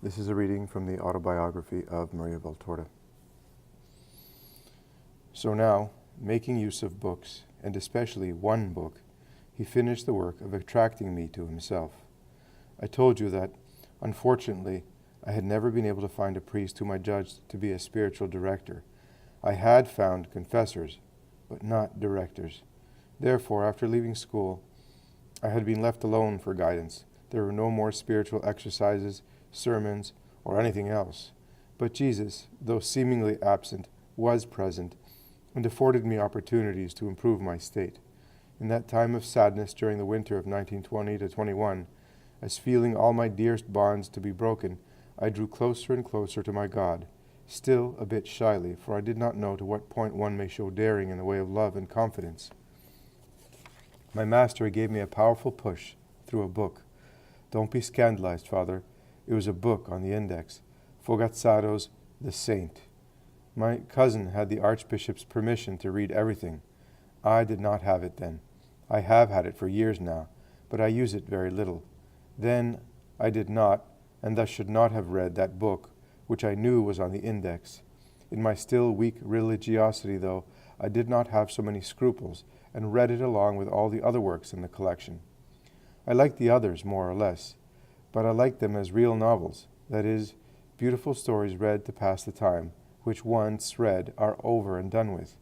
This is a reading from the Autobiography of Maria Valtorta. So now, making use of books, and especially one book, he finished the work of attracting me to himself. I told you that, unfortunately, I had never been able to find a priest whom I judged to be a spiritual director. I had found confessors, but not directors. Therefore, after leaving school, I had been left alone for guidance. There were no more spiritual exercises, sermons, or anything else. But Jesus, though seemingly absent, was present and afforded me opportunities to improve my state. In that time of sadness during the winter of 1920 to 21, as feeling all my dearest bonds to be broken, I drew closer and closer to my God, still a bit shyly, for I did not know to what point one may show daring in the way of love and confidence. My master gave me a powerful push through a book. Don't be scandalized, Father. It was a book on the index, Fogazzaro's The Saint. My cousin had the Archbishop's permission to read everything. I did not have it then. I have had it for years now, but I use it very little. Then I did not, and thus should not have read that book, which I knew was on the index. In my still weak religiosity, though, I did not have so many scruples, and read it along with all the other works in the collection. I liked the others more or less, but I liked them as real novels, that is, beautiful stories read to pass the time, which once read are over and done with.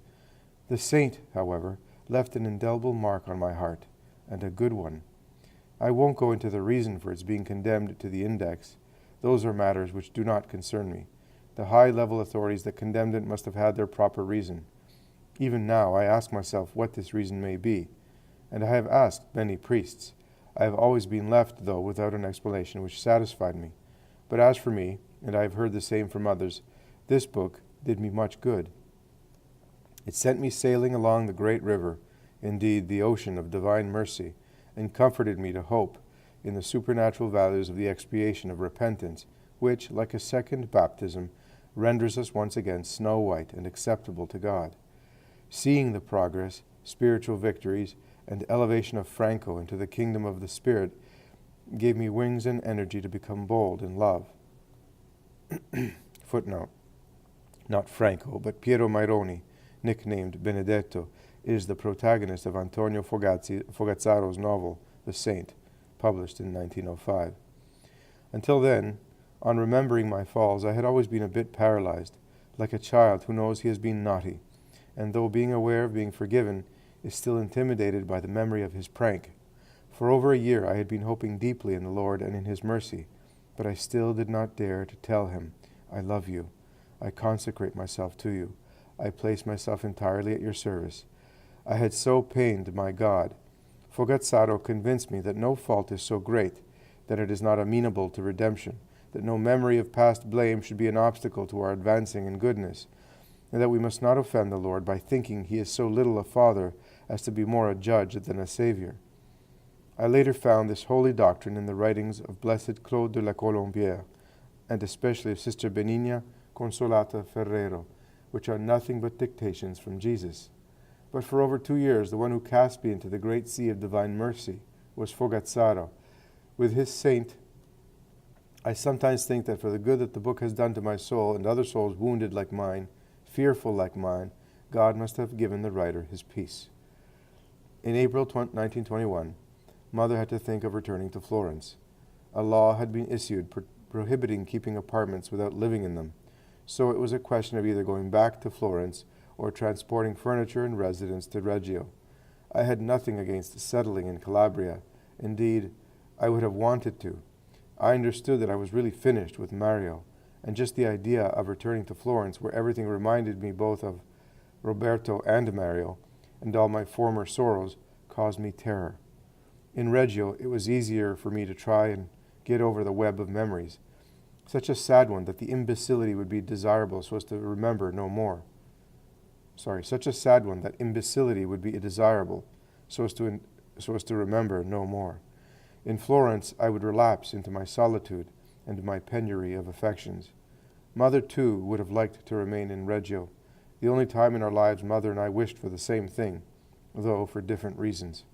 The Saint, however, left an indelible mark on my heart, and a good one. I won't go into the reason for its being condemned to the index. Those are matters which do not concern me. The high-level authorities that condemned it must have had their proper reason. Even now I ask myself what this reason may be, and I have asked many priests. I have always been left, though, without an explanation which satisfied me. But as for me, and I have heard the same from others, this book did me much good. It sent me sailing along the great river, indeed the ocean of divine mercy, and comforted me to hope in the supernatural values of the expiation of repentance, which, like a second baptism, renders us once again snow-white and acceptable to God. Seeing the progress, spiritual victories, and elevation of Franco into the kingdom of the Spirit gave me wings and energy to become bold in love. Footnote. Not Franco, but Piero Maironi, nicknamed Benedetto, is the protagonist of Antonio Fogazzaro's novel, The Saint, published in 1905. Until then, on remembering my falls, I had always been a bit paralyzed, like a child who knows he has been naughty, and though being aware of being forgiven, is still intimidated by the memory of his prank. For over a year I had been hoping deeply in the Lord and in his mercy, but I still did not dare to tell him, I love you. I consecrate myself to you. I place myself entirely at your service. I had so pained my God. Fogazzaro convinced me that no fault is so great, that it is not amenable to redemption, that no memory of past blame should be an obstacle to our advancing in goodness, and that we must not offend the Lord by thinking he is so little a father as to be more a judge than a savior. I later found this holy doctrine in the writings of Blessed Claude de la Colombière, and especially of Sister Benigna Consolata Ferrero, which are nothing but dictations from Jesus. But for over 2 years, the one who cast me into the great sea of divine mercy was Fogazzaro. With his saint, I sometimes think that for the good that the book has done to my soul and other souls wounded like mine, fearful like mine, God must have given the writer his peace. In April 1921, Mother had to think of returning to Florence. A law had been issued prohibiting keeping apartments without living in them, so it was a question of either going back to Florence or transporting furniture and residence to Reggio. I had nothing against settling in Calabria. Indeed, I would have wanted to. I understood that I was really finished with Mario, and just the idea of returning to Florence, where everything reminded me both of Roberto and Mario, and all my former sorrows, caused me terror. In Reggio, it was easier for me to try and get over the web of memories, such a sad one that the imbecility would be desirable so as to remember no more. Such a sad one that imbecility would be desirable so as to remember no more. In Florence, I would relapse into my solitude and my penury of affections. Mother, too, would have liked to remain in Reggio, the only time in our lives Mother and I wished for the same thing, though for different reasons.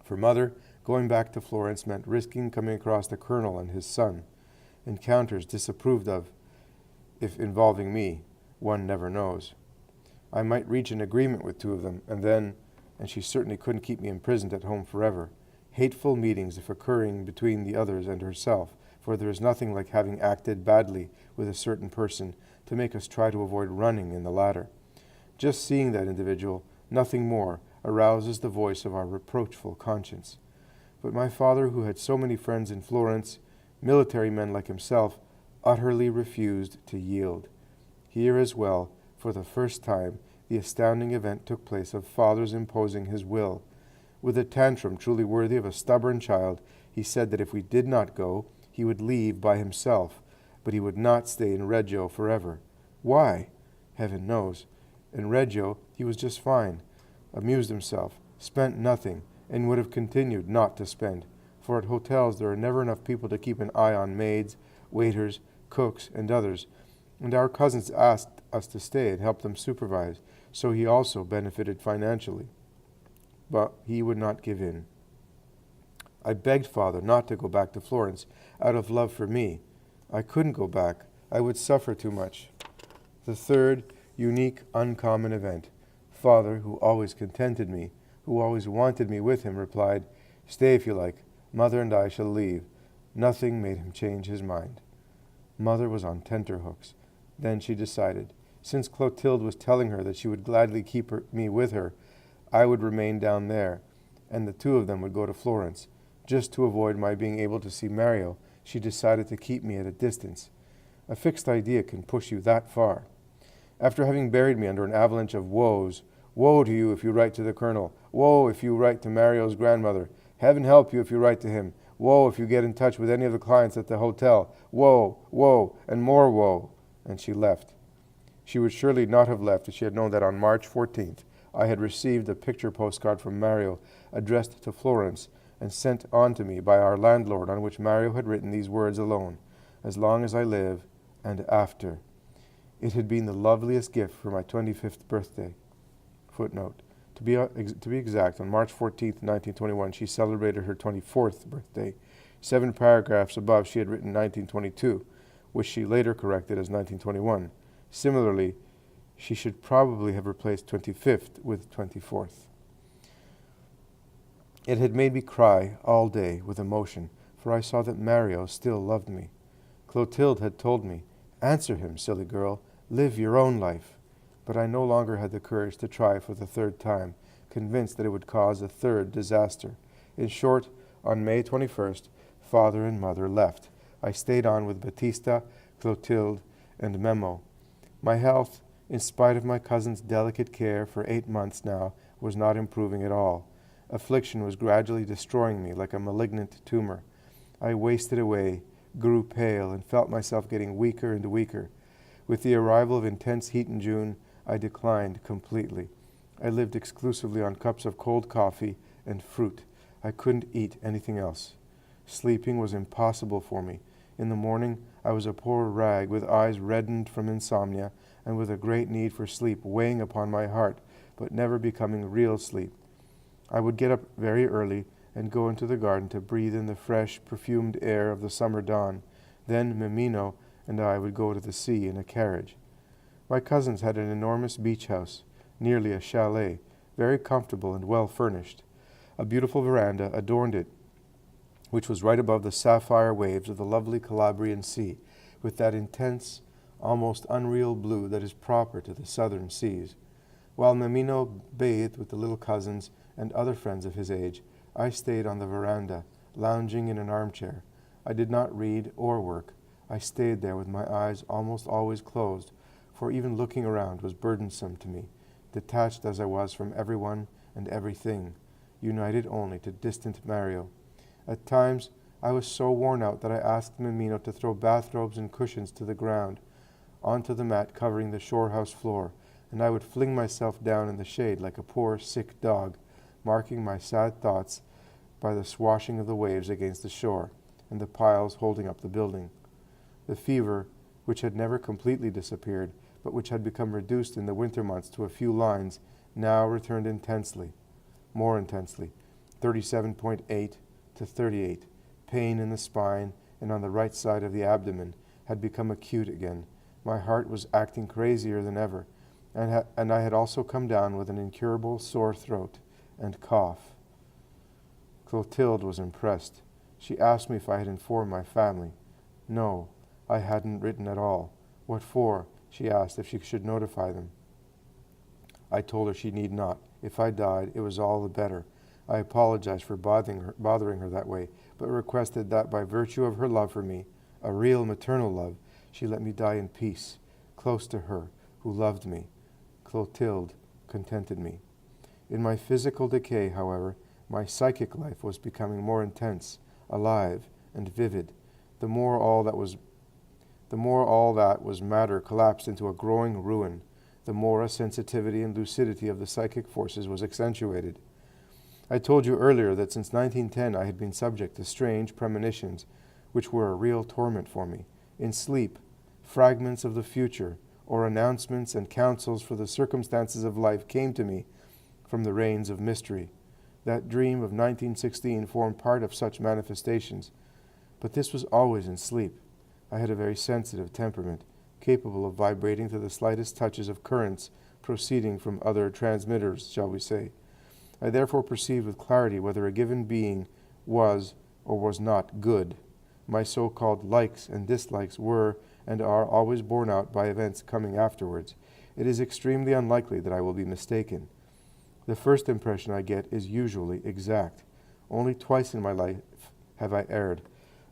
For Mother, going back to Florence meant risking coming across the Colonel and his son. encounters disapproved of, if involving me, one never knows. I might reach an agreement with two of them, and she certainly couldn't keep me imprisoned at home forever. Hateful meetings if occurring between the others and herself, for there is nothing like having acted badly with a certain person to make us try to avoid running in the latter. Just seeing that individual, nothing more, arouses the voice of our reproachful conscience. But my father, who had so many friends in Florence, military men like himself, utterly refused to yield. Here as well, for the first time, the astounding event took place of father's imposing his will. With a tantrum truly worthy of a stubborn child, he said that if we did not go, he would leave by himself, but he would not stay in Reggio forever. Why? Heaven knows. In Reggio he was just fine, amused himself, spent nothing, and would have continued not to spend, for at hotels there are never enough people to keep an eye on maids, waiters, cooks, and others, and our cousins asked us to stay and help them supervise, so he also benefited financially. But he would not give in. I begged father not to go back to Florence, out of love for me. I couldn't go back. I would suffer too much. The third, unique, uncommon event. Father, who always contented me, who always wanted me with him, replied, "Stay if you like. Mother and I shall leave." Nothing made him change his mind. Mother was on tenterhooks. Then she decided, since Clotilde was telling her that she would gladly keep me with her, I would remain down there, and the two of them would go to Florence. Just to avoid my being able to see Mario, she decided to keep me at a distance. A fixed idea can push you that far. After having buried me under an avalanche of woes, woe to you if you write to the colonel, woe if you write to Mario's grandmother, heaven help you if you write to him, woe if you get in touch with any of the clients at the hotel, woe, woe, and more woe. And she left. She would surely not have left if she had known that on March 14th I had received a picture postcard from Mario addressed to Florence and sent on to me by our landlord, on which Mario had written these words alone, "As long as I live, and after." It had been the loveliest gift for my 25th birthday. Footnote. To be exact, on March 14th, 1921, she celebrated her 24th birthday. 7 paragraphs above she had written 1922, which she later corrected as 1921. Similarly, she should probably have replaced 25th with 24th. It had made me cry all day with emotion, for I saw that Mario still loved me. Clotilde had told me, "Answer him, silly girl, live your own life." But I no longer had the courage to try for the third time, convinced that it would cause a third disaster. In short, on May 21st, father and mother left. I stayed on with Battista, Clotilde, and Memo. My health, in spite of my cousin's delicate care for 8 months now, was not improving at all. Affliction was gradually destroying me like a malignant tumor. I wasted away, grew pale, and felt myself getting weaker and weaker. With the arrival of intense heat in June, I declined completely. I lived exclusively on cups of cold coffee and fruit. I couldn't eat anything else. Sleeping was impossible for me. In the morning, I was a poor rag with eyes reddened from insomnia and with a great need for sleep weighing upon my heart, but never becoming real sleep. I would get up very early and go into the garden to breathe in the fresh, perfumed air of the summer dawn. Then Mimino and I would go to the sea in a carriage. My cousins had an enormous beach house, nearly a chalet, very comfortable and well furnished. A beautiful veranda adorned it, which was right above the sapphire waves of the lovely Calabrian Sea, with that intense, almost unreal blue that is proper to the southern seas. While Mimino bathed with the little cousins and other friends of his age, I stayed on the veranda, lounging in an armchair. I did not read or work. I stayed there with my eyes almost always closed, for even looking around was burdensome to me, detached as I was from everyone and everything, united only to distant Mario. At times, I was so worn out that I asked Mimino to throw bathrobes and cushions to the ground, onto the mat covering the shorehouse floor, and I would fling myself down in the shade like a poor, sick dog, marking my sad thoughts by the swashing of the waves against the shore and the piles holding up the building. The fever, which had never completely disappeared, but which had become reduced in the winter months to a few lines, now returned intensely, more intensely, 37.8 to 38, pain in the spine and on the right side of the abdomen had become acute again. My heart was acting crazier than ever, and I had also come down with an incurable sore throat and cough. Clotilde was impressed. She asked me if I had informed my family. No, I hadn't written at all. What for? She asked if she should notify them. I told her she need not. If I died, it was all the better. I apologized for bothering her that way, but requested that by virtue of her love for me, a real maternal love, she let me die in peace, close to her, who loved me. Clotilde contented me. In my physical decay, however, my psychic life was becoming more intense, alive, and vivid. The more all that was matter collapsed into a growing ruin, the more a sensitivity and lucidity of the psychic forces was accentuated. I told you earlier that since 1910 I had been subject to strange premonitions, which were a real torment for me. In sleep, fragments of the future, or announcements and counsels for the circumstances of life came to me from the reigns of mystery. That dream of 1916 formed part of such manifestations, but this was always in sleep. I had a very sensitive temperament, capable of vibrating to the slightest touches of currents proceeding from other transmitters, shall we say. I therefore perceived with clarity whether a given being was or was not good. My so-called likes and dislikes were and are always borne out by events coming afterwards. It is extremely unlikely that I will be mistaken. The first impression I get is usually exact. Only twice in my life have I erred.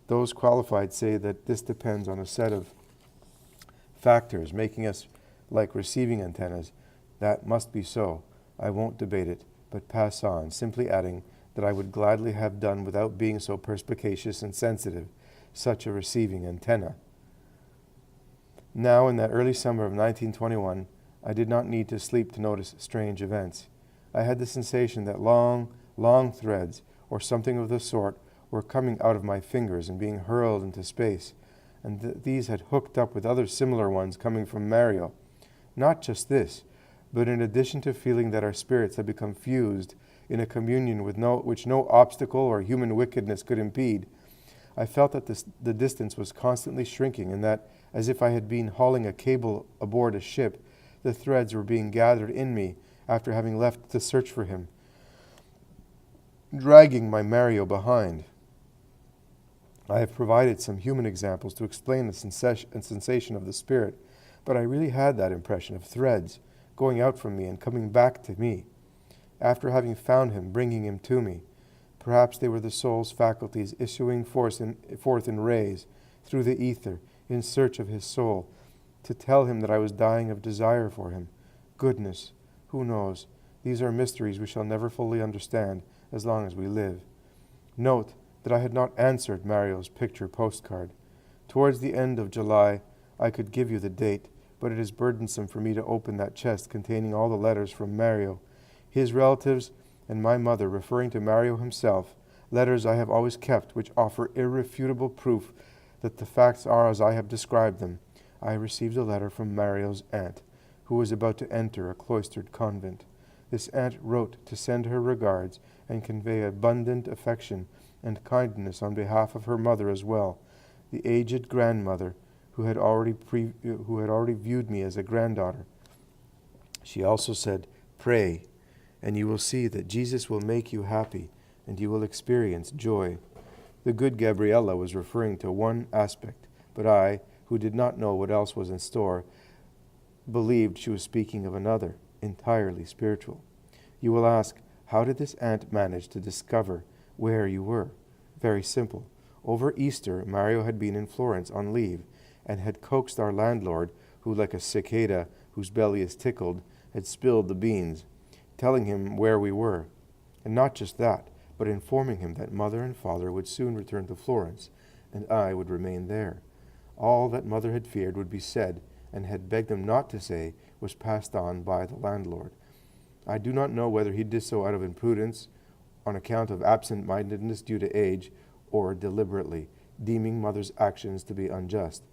Those qualified say that this depends on a set of factors making us like receiving antennas. That must be so. I won't debate it, but pass on, simply adding that I would gladly have done without being so perspicacious and sensitive, such a receiving antenna. Now, in that early summer of 1921, I did not need to sleep to notice strange events. I had the sensation that long threads, or something of the sort, were coming out of my fingers and being hurled into space, and these had hooked up with other similar ones coming from Mario. Not just this, but in addition to feeling that our spirits had become fused in a communion with which no obstacle or human wickedness could impede, I felt that the distance was constantly shrinking, and that, as if I had been hauling a cable aboard a ship, the threads were being gathered in me after having left to search for him, dragging my Mario behind. I have provided some human examples to explain the sensation of the spirit, but I really had that impression of threads going out from me and coming back to me. After having found him, bringing him to me, perhaps they were the soul's faculties issuing forth in rays through the ether in search of his soul, to tell him that I was dying of desire for him. Goodness, who knows? These are mysteries we shall never fully understand as long as we live. Note that I had not answered Mario's picture postcard. Towards the end of July, I could give you the date, but it is burdensome for me to open that chest containing all the letters from Mario, his relatives, and my mother, referring to Mario himself, letters I have always kept which offer irrefutable proof that the facts are as I have described them. I received a letter from Mario's aunt, who was about to enter a cloistered convent. This aunt wrote to send her regards and convey abundant affection and kindness on behalf of her mother as well, the aged grandmother who had already viewed me as a granddaughter. She also said, "Pray, and you will see that Jesus will make you happy, and you will experience joy." The good Gabriella was referring to one aspect, but I, who did not know what else was in store, believed she was speaking of another, entirely spiritual. You will ask, how did this aunt manage to discover where you were? Very simple. Over Easter, Mario had been in Florence on leave, and had coaxed our landlord, who, like a cicada whose belly is tickled, had spilled the beans, telling him where we were. And not just that, but informing him that mother and father would soon return to Florence, and I would remain there. All that mother had feared would be said, and had begged him not to say, was passed on by the landlord. I do not know whether he did so out of imprudence, on account of absent-mindedness due to age, or deliberately, deeming mother's actions to be unjust.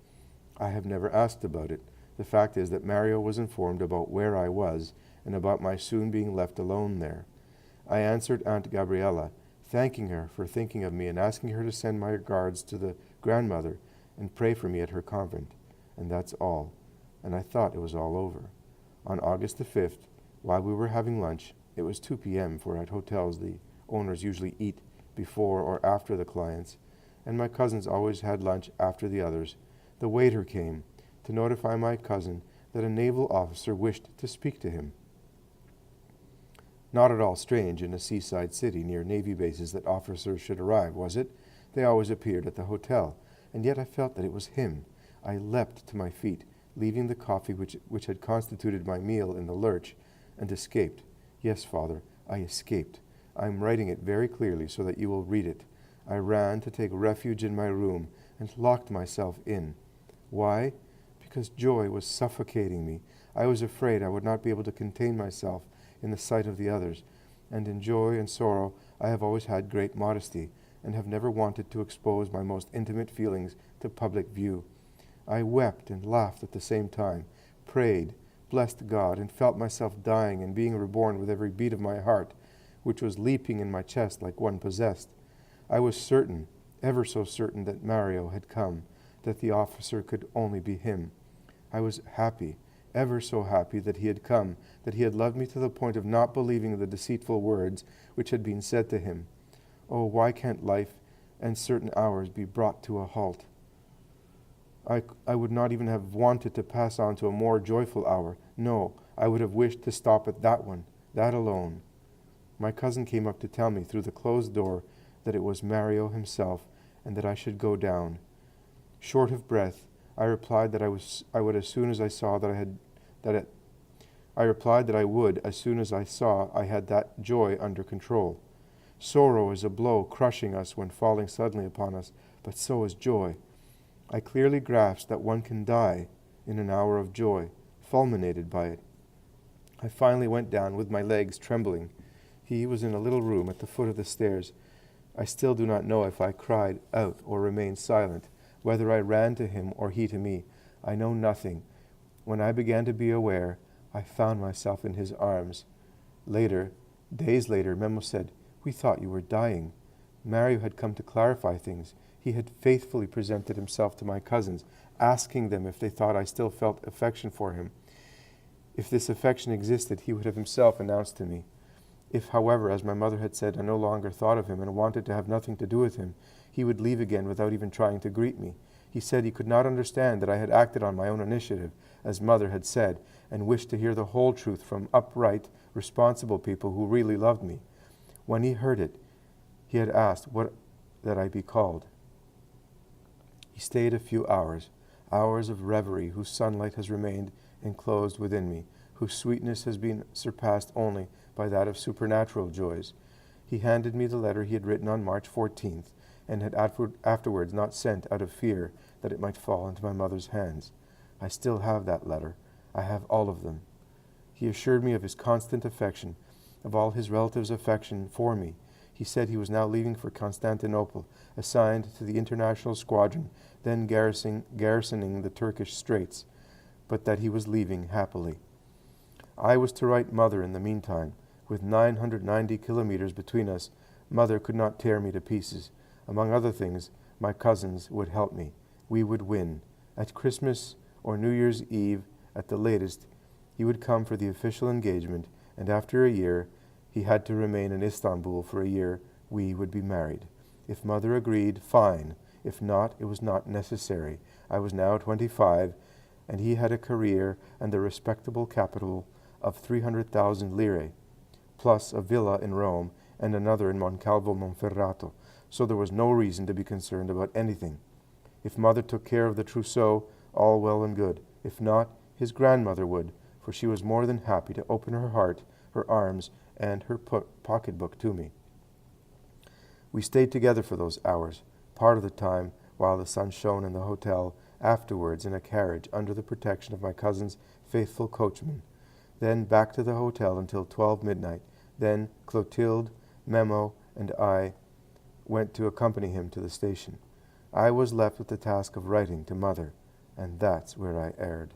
I have never asked about it. The fact is that Mario was informed about where I was, and about my soon being left alone there. I answered Aunt Gabriella, thanking her for thinking of me and asking her to send my regards to the grandmother and pray for me at her convent, and that's all. And I thought it was all over. On August the 5th, while we were having lunch, it was 2 p.m., for at hotels the owners usually eat before or after the clients, and my cousins always had lunch after the others, the waiter came to notify my cousin that a naval officer wished to speak to him. Not at all strange in a seaside city near Navy bases that officers should arrive, was it? They always appeared at the hotel, and yet I felt that it was him. I leapt to my feet, leaving the coffee which had constituted my meal in the lurch, and escaped. Yes, Father, I escaped. I am writing it very clearly so that you will read it. I ran to take refuge in my room and locked myself in. Why? Because joy was suffocating me. I was afraid I would not be able to contain myself in the sight of the others, and in joy and sorrow I have always had great modesty, and have never wanted to expose my most intimate feelings to public view. I wept and laughed at the same time, prayed, blessed God, and felt myself dying and being reborn with every beat of my heart, which was leaping in my chest like one possessed. I was certain, ever so certain, that Mario had come, that the officer could only be him. I was happy, ever so happy, that he had come, that he had loved me to the point of not believing the deceitful words which had been said to him. Oh, why can't life and certain hours be brought to a halt? I would not even have wanted to pass on to a more joyful hour. No, I would have wished to stop at that one, that alone. My cousin came up to tell me through the closed door that it was Mario himself, and that I should go down. Short of breath, I replied that I would as soon as I saw I had that joy under control. Sorrow is a blow crushing us when falling suddenly upon us, but so is joy. I clearly grasped that one can die in an hour of joy, fulminated by it. I finally went down with my legs trembling. He was in a little room at the foot of the stairs. I still do not know if I cried out or remained silent, whether I ran to him or he to me. I know nothing. When I began to be aware, I found myself in his arms. Days later, Memo said, "We thought you were dying." Mario had come to clarify things. He had faithfully presented himself to my cousins, asking them if they thought I still felt affection for him. If this affection existed, he would have himself announced to me. If, however, as my mother had said, I no longer thought of him and wanted to have nothing to do with him, he would leave again without even trying to greet me. He said he could not understand that I had acted on my own initiative, as Mother had said, and wished to hear the whole truth from upright, responsible people who really loved me. When he heard it, he had asked what that I be called. He stayed a few hours of reverie whose sunlight has remained enclosed within me, whose sweetness has been surpassed only by that of supernatural joys. He handed me the letter he had written on March 14th, and had afterwards not sent out of fear that it might fall into my mother's hands. I still have that letter. I have all of them. He assured me of his constant affection, of all his relatives' affection for me. He said he was now leaving for Constantinople, assigned to the international squadron then garrisoning the Turkish Straits, but that he was leaving happily. I was to write Mother in the meantime. With 990 kilometers between us, Mother could not tear me to pieces. Among other things, my cousins would help me. We would win. At Christmas or New Year's Eve, at the latest, he would come for the official engagement, and after a year, he had to remain in Istanbul for a year, we would be married. If Mother agreed, fine. If not, it was not necessary. I was now 25, and he had a career and the respectable capital of 300,000 lire, plus a villa in Rome and another in Moncalvo Monferrato, so there was no reason to be concerned about anything. If Mother took care of the trousseau, all well and good. If not, his grandmother would, for she was more than happy to open her heart, her arms, and her pocketbook to me. We stayed together for those hours, part of the time while the sun shone in the hotel, afterwards in a carriage under the protection of my cousin's faithful coachman, then back to the hotel until 12 midnight. Then Clotilde, Memo, and I went to accompany him to the station. I was left with the task of writing to Mother, and that's where I erred.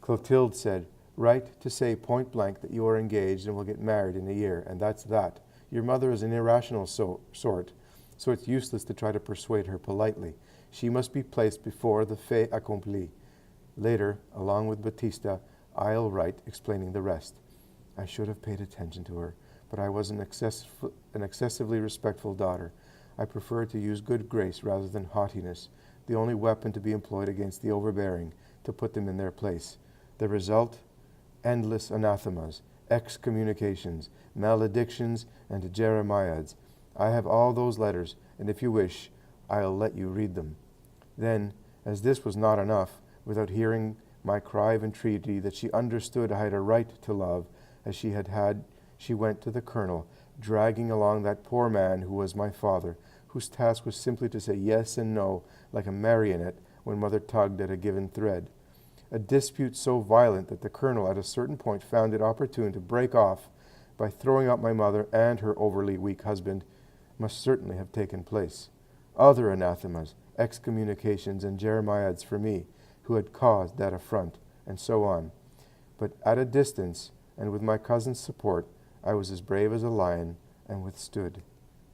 Clotilde said, "Write to say point blank that you are engaged and will get married in a year, and that's that. Your mother is an irrational sort, so it's useless to try to persuade her politely. She must be placed before the fait accompli. Later, along with Batista, I'll write explaining the rest. I should have paid attention to her, but I was an excessively respectful daughter. I preferred to use good grace rather than haughtiness, the only weapon to be employed against the overbearing, to put them in their place. The result? Endless anathemas, excommunications, maledictions, and jeremiads. I have all those letters, and if you wish, I'll let you read them. Then, as this was not enough, without hearing my cry of entreaty that she understood I had a right to love, as she had, she went to the colonel, dragging along that poor man who was my father, whose task was simply to say yes and no, like a marionette when mother tugged at a given thread. A dispute so violent that the colonel at a certain point found it opportune to break off by throwing out my mother and her overly weak husband must certainly have taken place. Other anathemas, excommunications, and jeremiads for me, who had caused that affront, and so on. But at a distance, and with my cousin's support, I was as brave as a lion, and withstood.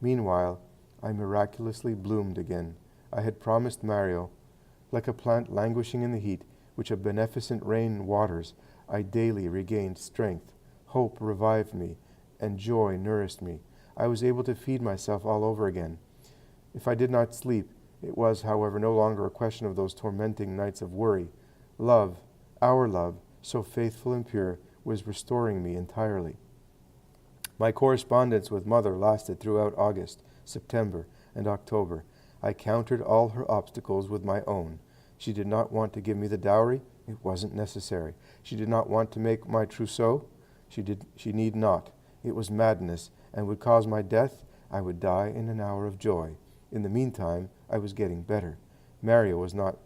Meanwhile, I miraculously bloomed again. I had promised Mario. Like a plant languishing in the heat, which a beneficent rain waters, I daily regained strength. Hope revived me, and joy nourished me. I was able to feed myself all over again. If I did not sleep, it was, however, no longer a question of those tormenting nights of worry. Love, our love, so faithful and pure, was restoring me entirely. My correspondence with mother lasted throughout August, September, and October. I countered all her obstacles with my own. She did not want to give me the dowry. It wasn't necessary. She did not want to make my trousseau. She need not. It was madness, and would cause my death. I would die in an hour of joy. In the meantime, I was getting better. Mario was not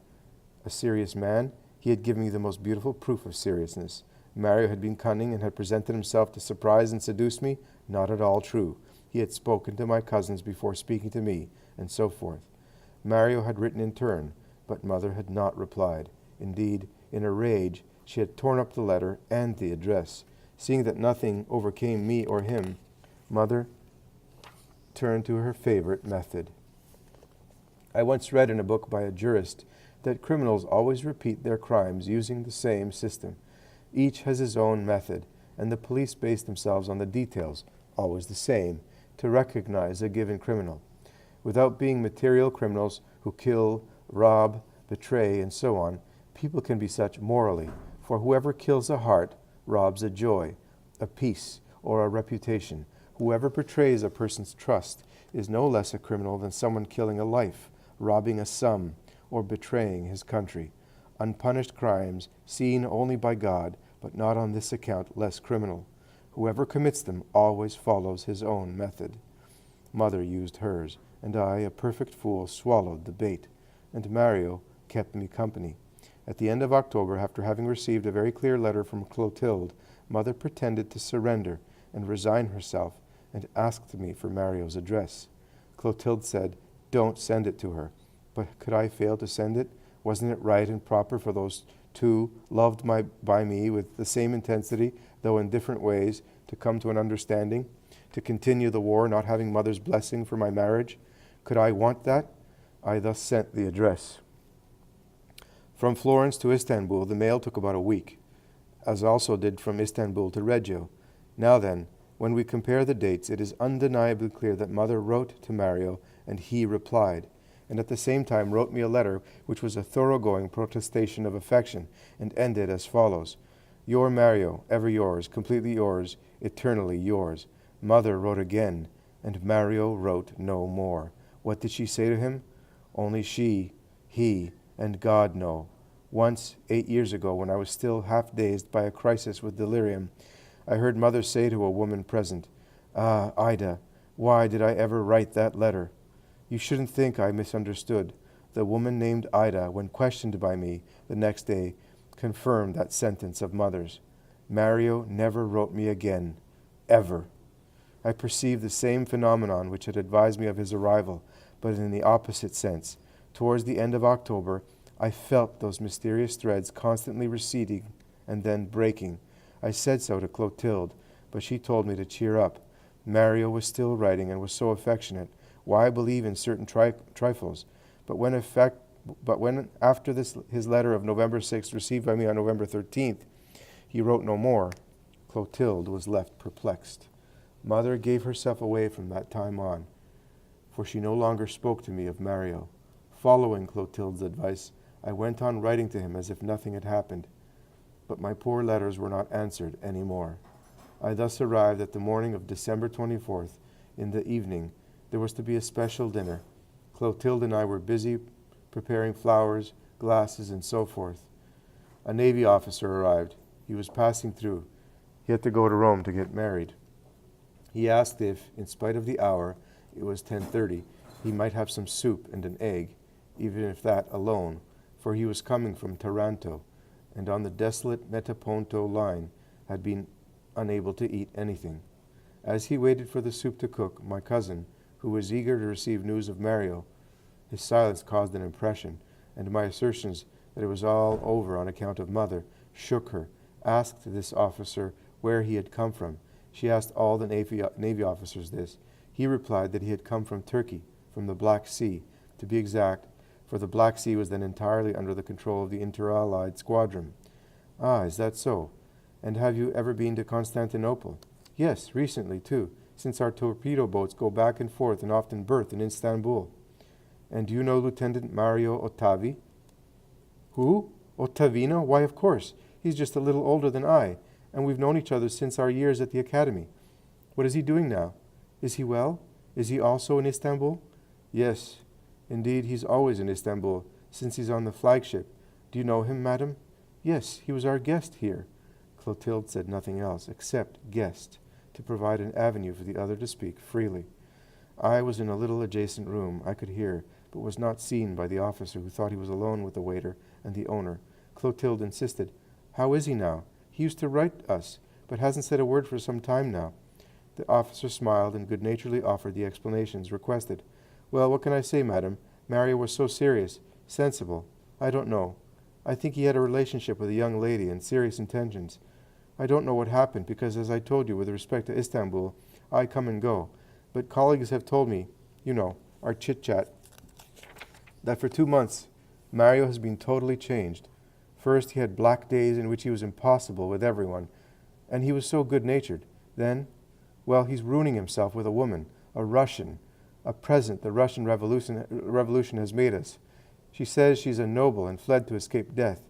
a serious man. He had given me the most beautiful proof of seriousness. Mario had been cunning and had presented himself to surprise and seduce me. Not at all true. He had spoken to my cousins before speaking to me, and so forth. Mario had written in turn, but mother had not replied. Indeed, in a rage, she had torn up the letter and the address. Seeing that nothing overcame me or him, mother turned to her favorite method. I once read in a book by a jurist that criminals always repeat their crimes using the same system. Each has his own method, and the police base themselves on the details, always the same, to recognize a given criminal. Without being material criminals who kill, rob, betray, and so on, people can be such morally, for whoever kills a heart robs a joy, a peace, or a reputation. Whoever betrays a person's trust is no less a criminal than someone killing a life, robbing a sum, or betraying his country. Unpunished crimes, seen only by God, but not on this account less criminal. Whoever commits them always follows his own method. Mother used hers, and I, a perfect fool, swallowed the bait, and Mario kept me company. At the end of October, after having received a very clear letter from Clotilde, mother pretended to surrender and resign herself, and asked me for Mario's address. Clotilde said, "Don't send it to her." But could I fail to send it? Wasn't it right and proper for those two, loved by me with the same intensity, though in different ways, to come to an understanding, to continue the war, not having mother's blessing for my marriage? Could I want that? I thus sent the address. From Florence to Istanbul, the mail took about a week, as also did from Istanbul to Reggio. Now then, when we compare the dates, it is undeniably clear that mother wrote to Mario, and he replied, and at the same time wrote me a letter which was a thoroughgoing protestation of affection, and ended as follows: "Your Mario, ever yours, completely yours, eternally yours." Mother wrote again, and Mario wrote no more. What did she say to him? Only she, he, and God know. Once, 8 years ago, when I was still half dazed by a crisis with delirium, I heard mother say to a woman present, "Ah, Ida, why did I ever write that letter?" You shouldn't think I misunderstood. The woman named Ida, when questioned by me the next day, confirmed that sentence of mother's. Mario never wrote me again, ever. I perceived the same phenomenon which had advised me of his arrival, but in the opposite sense. Towards the end of October, I felt those mysterious threads constantly receding and then breaking. I said so to Clotilde, but she told me to cheer up. Mario was still writing and was so affectionate. Why believe in certain trifles? But when after this his letter of November 6th, received by me on November 13th, he wrote no more, Clotilde was left perplexed. Mother gave herself away from that time on, for she no longer spoke to me of Mario. Following Clotilde's advice, I went on writing to him as if nothing had happened, but my poor letters were not answered any more. I thus arrived at the morning of December 24th. In the evening, there was to be a special dinner. Clotilde and I were busy preparing flowers, glasses, and so forth. A Navy officer arrived. He was passing through. He had to go to Rome to get married. He asked if, in spite of the hour, it was 10:30, he might have some soup and an egg, even if that alone, for he was coming from Taranto, and on the desolate Metaponto line had been unable to eat anything. As he waited for the soup to cook, my cousin, who was eager to receive news of Mario, his silence caused an impression, and my assertions that it was all over on account of Mother shook her, asked this officer where he had come from. She asked all the Navy officers this. He replied that he had come from Turkey, from the Black Sea, to be exact, for the Black Sea was then entirely under the control of the Inter-Allied Squadron. Ah, is that so? And have you ever been to Constantinople? Yes, recently too, since our torpedo boats go back and forth and often berth in Istanbul. And do you know Lieutenant Mario Ottavi? Who? Ottavino? Why, of course. He's just a little older than I, and we've known each other since our years at the academy. What is he doing now? Is he well? Is he also in Istanbul? Yes, indeed, he's always in Istanbul, since he's on the flagship. Do you know him, madam? Yes, he was our guest here. Clotilde said nothing else, except guest, to provide an avenue for the other to speak freely. I was in a little adjacent room. I could hear, but was not seen by the officer, who thought he was alone with the waiter and the owner. Clotilde insisted. How is he now? He used to write us, but hasn't said a word for some time now. The officer smiled and good-naturedly offered the explanations requested. Well, what can I say, madam? Mario was so serious, sensible. I don't know. I think he had a relationship with a young lady and serious intentions. I don't know what happened, because as I told you with respect to Istanbul, I come and go. But colleagues have told me, you know, our chit-chat, that for 2 months, Mario has been totally changed. First, he had black days in which he was impossible with everyone, and he was so good-natured. Then, well, he's ruining himself with a woman, a Russian, a present the Russian revolution has made us. She says she's a noble and fled to escape death,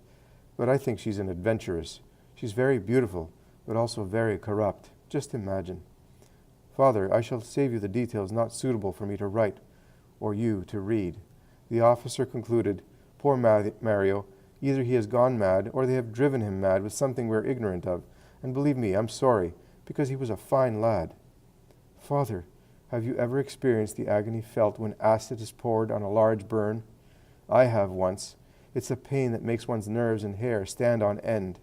but I think she's an adventuress. She's very beautiful, but also very corrupt. Just imagine. Father, I shall save you the details not suitable for me to write, or you to read. The officer concluded, Poor Mario, either he has gone mad, or they have driven him mad with something we're ignorant of. And believe me, I'm sorry, because he was a fine lad. Father, have you ever experienced the agony felt when acid is poured on a large burn? I have once. It's a pain that makes one's nerves and hair stand on end.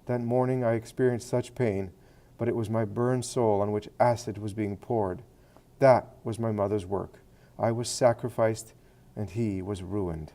That morning I experienced such pain, but it was my burned soul on which acid was being poured. That was my mother's work. I was sacrificed, and he was ruined.